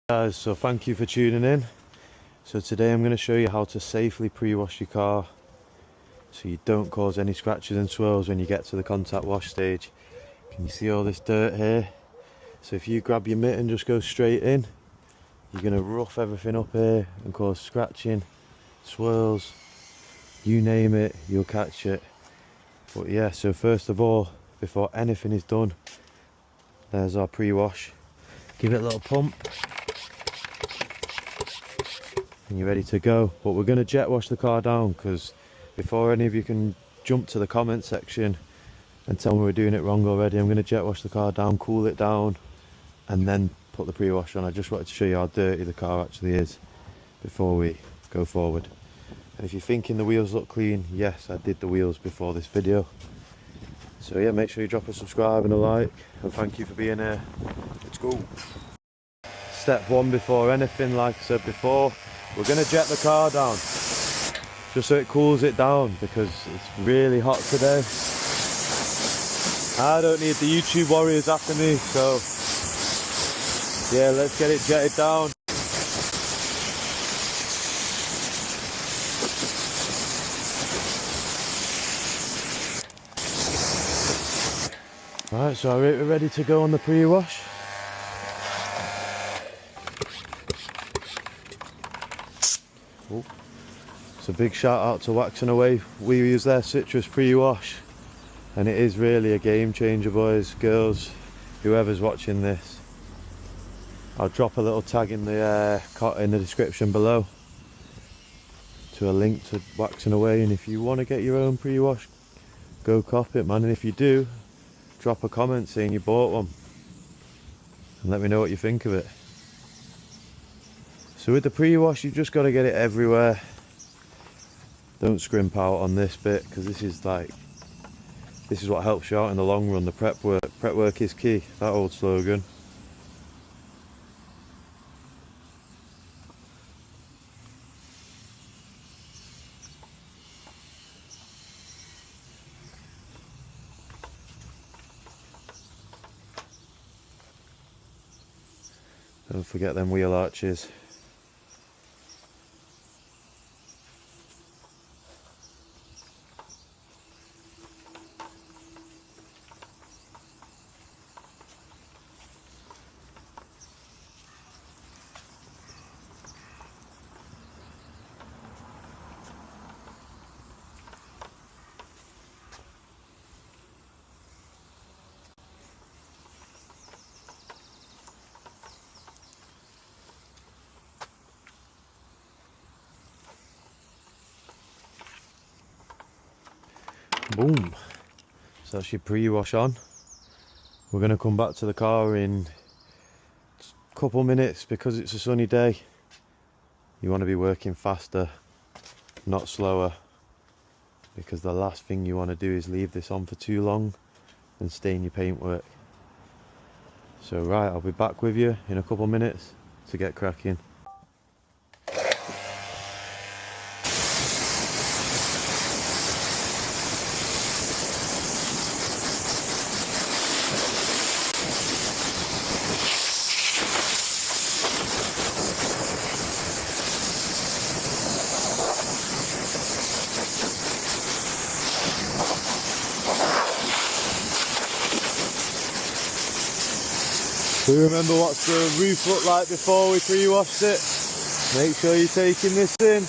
Guys, so thank you for tuning in. So today I'm going to show you how to safely pre-wash your car so you don't cause any scratches and swirls when you get to the contact wash stage. Can you see all this dirt here? So if you grab your mitt and just go straight in, you're going to rough everything up here and cause scratching, swirls, you name it, you'll catch it. But yeah, so first of all, before anything is done, there's our pre-wash. Give it a little pump and you're ready to go. But we're going to jet wash the car down, because before any of you can jump to the comment section and tell me we're doing it wrong already, I'm going to jet wash the car down, cool it down, and then put the pre-wash on. I just wanted to show you how dirty the car actually is before we go forward. And if you're thinking the wheels look clean, yes, I did the wheels before this video. So yeah, make sure you drop a subscribe and a like, and thank you for being here. Let's go. Step one before anything, like I said before, we're going to jet the car down just so it cools it down, because it's really hot today. I don't need the YouTube warriors after me, so yeah, let's get it jetted down. Right, so we're ready to go on the pre-wash. Oh. So big shout out to Waxing Away. We use their citrus pre-wash and it is really a game changer, boys, girls, whoever's watching this. I'll drop a little tag in the description below to a link to Waxing Away, and if you want to get your own pre-wash, go cop it, man. And if you do, drop a comment saying you bought one and let me know what you think of it. So with the pre-wash, you've just got to get it everywhere. Don't scrimp out on this bit, because this is what helps you out in the long run. The prep work is key, that old slogan. Don't forget them wheel arches. Boom. So that's your pre-wash on. We're going to come back to the car in a couple minutes. Because it's a sunny day, you want to be working faster, not slower, because the last thing you want to do is leave this on for too long and stain your paintwork. So right, I'll be back with you in a couple minutes to get cracking. Do you remember what the roof looked like before we pre-washed it? Make sure you're taking this in.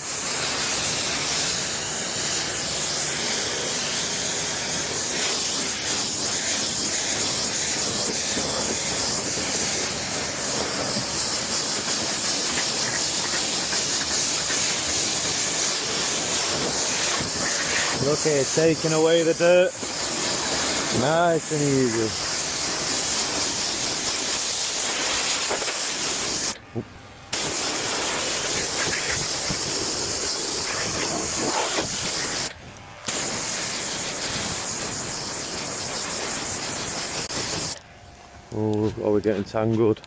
Look here, taking away the dirt. Nice and easy. Oh, we're getting tangled.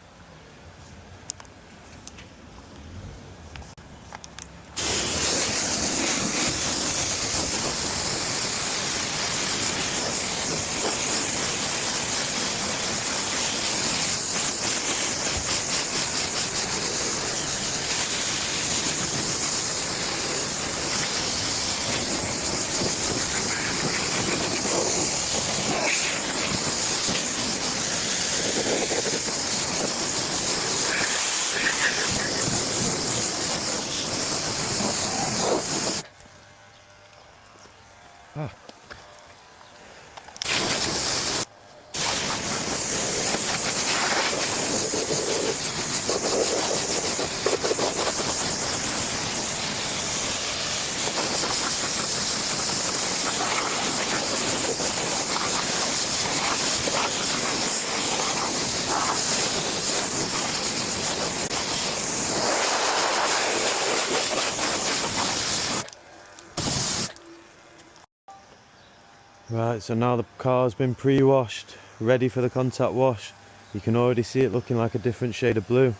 Right, so now the car's been pre-washed, ready for the contact wash. You can already see it looking like a different shade of blue.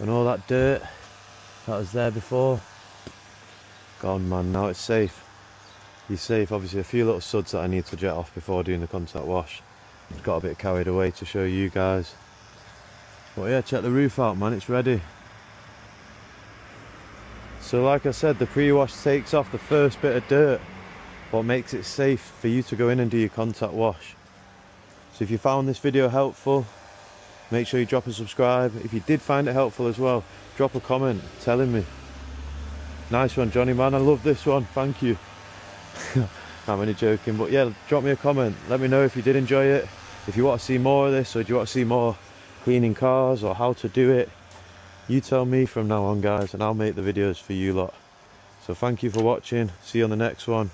And all that dirt that was there before, gone man, now it's safe. You're safe. Obviously a few little suds that I need to jet off before doing the contact wash. Just got a bit carried away to show you guys. But yeah, check the roof out man, it's ready. So like I said, the pre-wash takes off the first bit of dirt, what makes it safe for you to go in and do your contact wash. So if you found this video helpful, make sure you drop a subscribe. If you did find it helpful as well, drop a comment telling me. Nice one Johnny man, I love this one, thank you. I'm only joking, but yeah, drop me a comment, let me know if you did enjoy it, if you want to see more of this, or do you want to see more cleaning cars or how to do it. You tell me from now on guys, and I'll make the videos for you lot. So thank you for watching, see you on the next one.